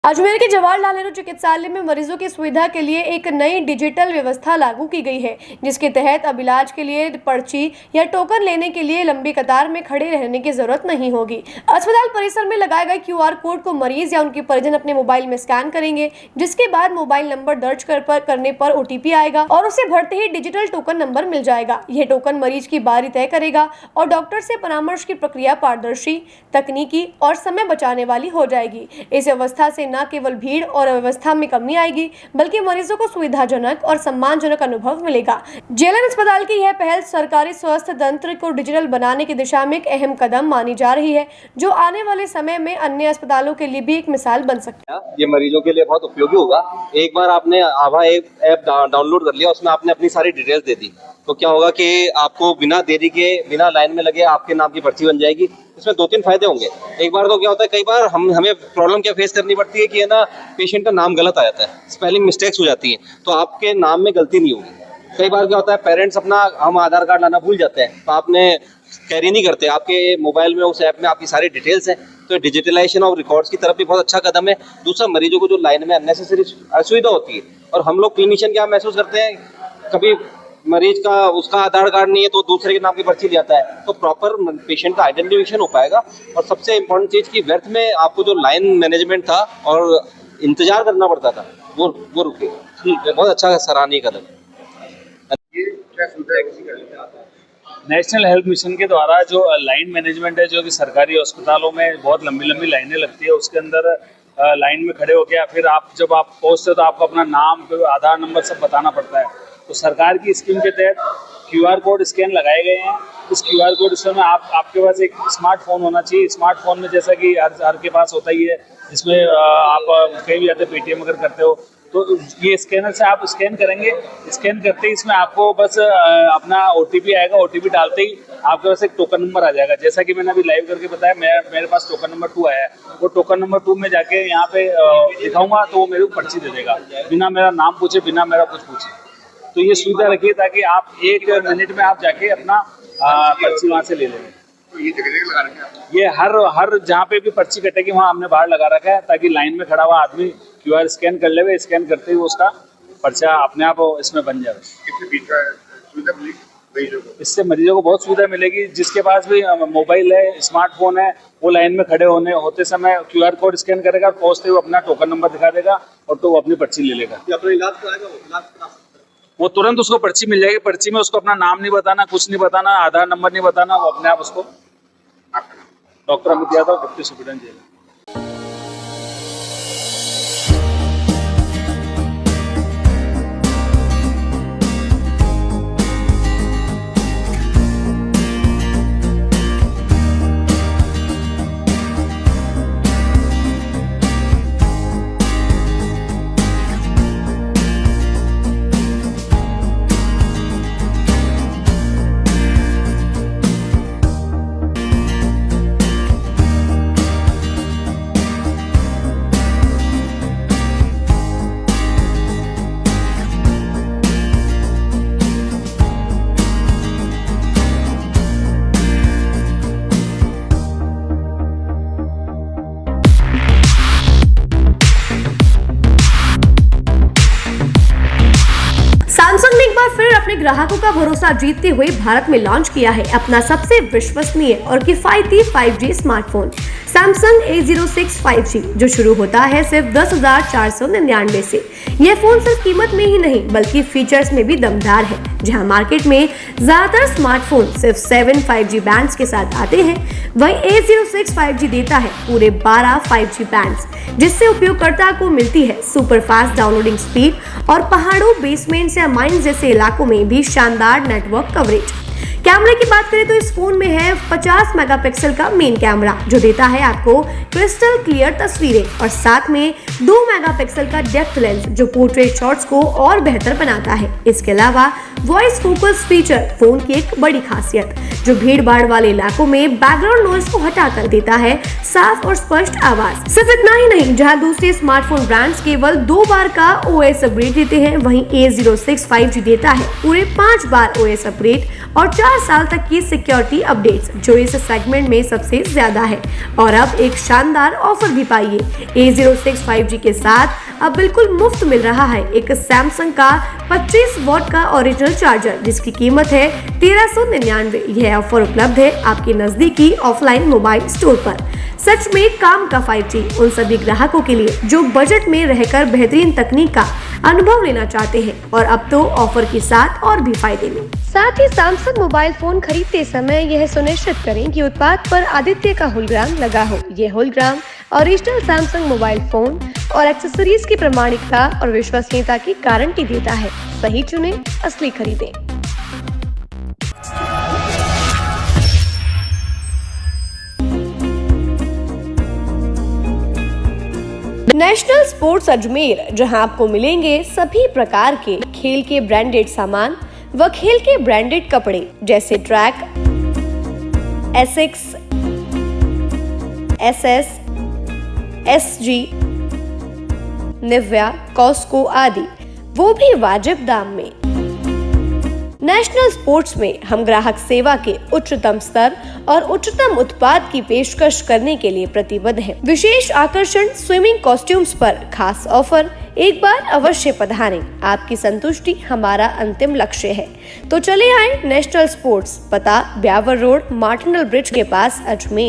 अजमेर के जवाहरलाल नेहरू चिकित्सालय में मरीजों की सुविधा के लिए एक नई डिजिटल व्यवस्था लागू की गई है, जिसके तहत अब इलाज के लिए पर्ची या टोकन लेने के लिए लंबी कतार में खड़े रहने की जरूरत नहीं होगी। अस्पताल परिसर में लगाए गए QR कोड को मरीज या उनके परिजन अपने मोबाइल में स्कैन करेंगे, जिसके बाद मोबाइल नंबर दर्ज करने पर OTP आएगा और उसे भरते ही डिजिटल टोकन नंबर मिल जाएगा। यह टोकन मरीज की बारी तय करेगा और डॉक्टर से परामर्श की प्रक्रिया पारदर्शी, तकनीकी और समय बचाने वाली हो जाएगी। इस व्यवस्था से न केवल भीड़ और अव्यवस्था में कमी आएगी, बल्कि मरीजों को सुविधाजनक और सम्मानजनक अनुभव मिलेगा। JLN अस्पताल की यह पहल सरकारी स्वास्थ्य तंत्र को डिजिटल बनाने की दिशा में एक अहम कदम मानी जा रही है, जो आने वाले समय में अन्य अस्पतालों के लिए भी एक मिसाल बन सकती है। ये मरीजों के लिए बहुत उपयोगी होगा। एक बार आपने आभा ऐप डाउनलोड कर लिया, उसमें आपने अपनी सारी डिटेल्स दे दी, तो क्या होगा कि आपको बिना देरी के, बिना लाइन में लगे आपके नाम की पर्ची बन जाएगी। इसमें 2-3 फायदे होंगे। एक बार तो क्या होता है, कई बार हमें प्रॉब्लम क्या फेस करनी पड़ती है कि है ना, पेशेंट का नाम गलत आ जाता है, स्पेलिंग मिस्टेक्स हो जाती हैं, तो आपके नाम में गलती नहीं होगी। कई बार क्या होता है, पेरेंट्स अपना हम आधार कार्ड लाना भूल जाते हैं, तो आपने कैरी नहीं करते, आपके मोबाइल में उस ऐप में आपकी सारी डिटेल्स हैं। तो डिजिटलाइजेशन ऑफ रिकॉर्ड्स की तरफ भी बहुत अच्छा कदम है। दूसरा, मरीजों को जो लाइन में अननेसेसरी असुविधा होती है, और हम लोग क्लिनिशियन क्या महसूस करते हैं, कभी मरीज का उसका आधार कार्ड नहीं है तो दूसरे के नाम की पर्ची जाता है, तो प्रॉपर पेशेंट का आइडेंटिफिकेशन हो पाएगा। और सबसे इम्पोर्टेंट चीज की व्यर्थ में आपको जो लाइन मैनेजमेंट था और इंतजार करना पड़ता था, वो रुके। ठीक है, बहुत अच्छा सराहनीय कदम है। नेशनल हेल्थ मिशन के द्वारा जो लाइन मैनेजमेंट है, जो कि सरकारी अस्पतालों में बहुत लंबी लंबी लाइनें लगती है, उसके अंदर लाइन में खड़े होकर फिर आप जब आप पहुंचते हो तो आपको अपना नाम, आधार नंबर सब बताना पड़ता है। तो सरकार की स्कीम के तहत QR कोड स्कैन लगाए गए हैं। इस QR कोड स्कैन में आपके पास एक स्मार्टफोन होना चाहिए। स्मार्टफोन में जैसा कि हर के पास होता ही है, जिसमें आप कहीं भी जाते पेटीएम अगर करते हो तो ये स्कैनर से आप स्कैन करेंगे। स्कैन करते ही इसमें आपको बस अपना OTP आएगा। OTP डालते ही आपके पास एक टोकन नंबर आ जाएगा। जैसा कि मैंने अभी लाइव करके बताया, मेरे पास टोकन नंबर 2 आया है। वो टोकन नंबर 2 में जाके यहाँ पे दिखाऊंगा तो वो मेरे को पर्ची दे देगा, बिना मेरा नाम पूछे, बिना मेरा कुछ पूछे। तो ये सुविधा रखिए ताकि आप 1 मिनट में आप जाके अपना पर्ची वहाँ से ले लेंगे। ये जगह लगा रखा है? ये हर जहाँ पे भी पर्ची कटेगी वहाँ हमने बाहर लगा रखा है, ताकि लाइन में खड़ा हुआ आदमी QR स्कैन कर ले, स्कैन करते ही उसका पर्चा अपने आप इसमें बन जाएगा। इससे बीच का सुविधा मिलेगी, इससे मरीजों को बहुत सुविधा मिलेगी। जिसके पास भी मोबाइल है, स्मार्टफोन है, वो लाइन में खड़े होते समय QR कोड स्कैन करेगा, पहुँचते हुए अपना टोकन नंबर दिखा देगा और तो वो अपनी पर्ची ले लेगा। अपना इलाज कराएगा, वो तुरंत उसको पर्ची मिल जाएगी। पर्ची में उसको अपना नाम नहीं बताना, कुछ नहीं बताना, आधार नंबर नहीं बताना, वो अपने आप उसको। Doctor Amit Yadav, deputy superintendent jail. Samsung ने एक बार फिर अपने ग्राहकों का भरोसा जीतते हुए भारत में लॉन्च किया है अपना सबसे विश्वसनीय और किफायती 5G smartphone Samsung A06 5G, जो शुरू होता है सिर्फ 10,499 से। यह फोन सिर्फ कीमत में ही नहीं बल्कि फीचर्स में भी दमदार है। जहां मार्केट में ज्यादातर स्मार्टफोन सिर्फ 7 5G बैंड्स के साथ आते हैं, वहीं A06 5G देता है पूरे 12 5G बैंड्स, जिससे उपयोगकर्ता को मिलती है सुपर फास्ट डाउनलोडिंग स्पीड और पहाड़ों, बेसमेंट्स या माइंस जैसे इलाकों में भी शानदार नेटवर्क कवरेज। कैमरे की बात करें तो इस फोन में है 50 मेगापिक्सल का मेन कैमरा, जो देता है आपको क्रिस्टल क्लियर तस्वीरें, और साथ में 2 मेगापिक्सल का डेप्थ लेंस, जो पोर्ट्रेट शॉट्स को और बेहतर बनाता है। इसके अलावा वॉइस फोकस फीचर फोन की एक बड़ी खासियत, जो भीड़ भाड़ वाले इलाकों में बैकग्राउंड नॉइज को हटा कर देता है साफ और स्पष्ट आवाज। सिर्फ इतना ही नहीं, जहां दूसरे स्मार्टफोन ब्रांड्स केवल 2 बार का OS अपग्रेड देते हैं, वहीं A06 5G देता है पूरे 5 बार OS अपग्रेड और 4 साल तक की सिक्योरिटी अपडेट्स, जो इस सेगमेंट में सबसे ज्यादा है। और अब एक शानदार ऑफर भी पाइए। A06 5G के साथ अब बिल्कुल मुफ्त मिल रहा है एक सैमसंग का 25 वॉट का ओरिजिनल चार्जर, जिसकी कीमत है 1399। यह ऑफर उपलब्ध है आपके नजदीकी ऑफलाइन मोबाइल स्टोर पर। सच में काम का 5G उन सभी ग्राहकों के लिए जो बजट में रहकर बेहतरीन तकनीक का अनुभव लेना चाहते हैं, और अब तो ऑफर के साथ और भी फायदे में। साथ ही सैमसंग मोबाइल फोन खरीदते समय यह सुनिश्चित करें कि उत्पाद पर आदित्य का होलोग्राम लगा हो। यह hologram original Samsung mobile phone और एक्सेसरीज की प्रामाणिकता और विश्वसनीयता की गारंटी देता है। सही चुनें, असली खरीदें। नेशनल स्पोर्ट्स अजमेर, जहां आपको मिलेंगे सभी प्रकार के खेल के ब्रांडेड सामान व खेल के ब्रांडेड कपड़े, जैसे track, Asics, SS, SG, Nivia, Cosco आदि, वो भी वाजिब दाम में। नेशनल स्पोर्ट्स में हम ग्राहक सेवा के उच्चतम स्तर और उच्चतम उत्पाद की पेशकश करने के लिए प्रतिबद्ध हैं। विशेष आकर्षण स्विमिंग कॉस्ट्यूम्स पर खास ऑफर। एक बार अवश्य पधारें, आपकी संतुष्टि हमारा अंतिम लक्ष्य है। तो चले आए नेशनल स्पोर्ट्स, पता ब्यावर रोड, मार्टिनल ब्रिज के पास, अजमेर।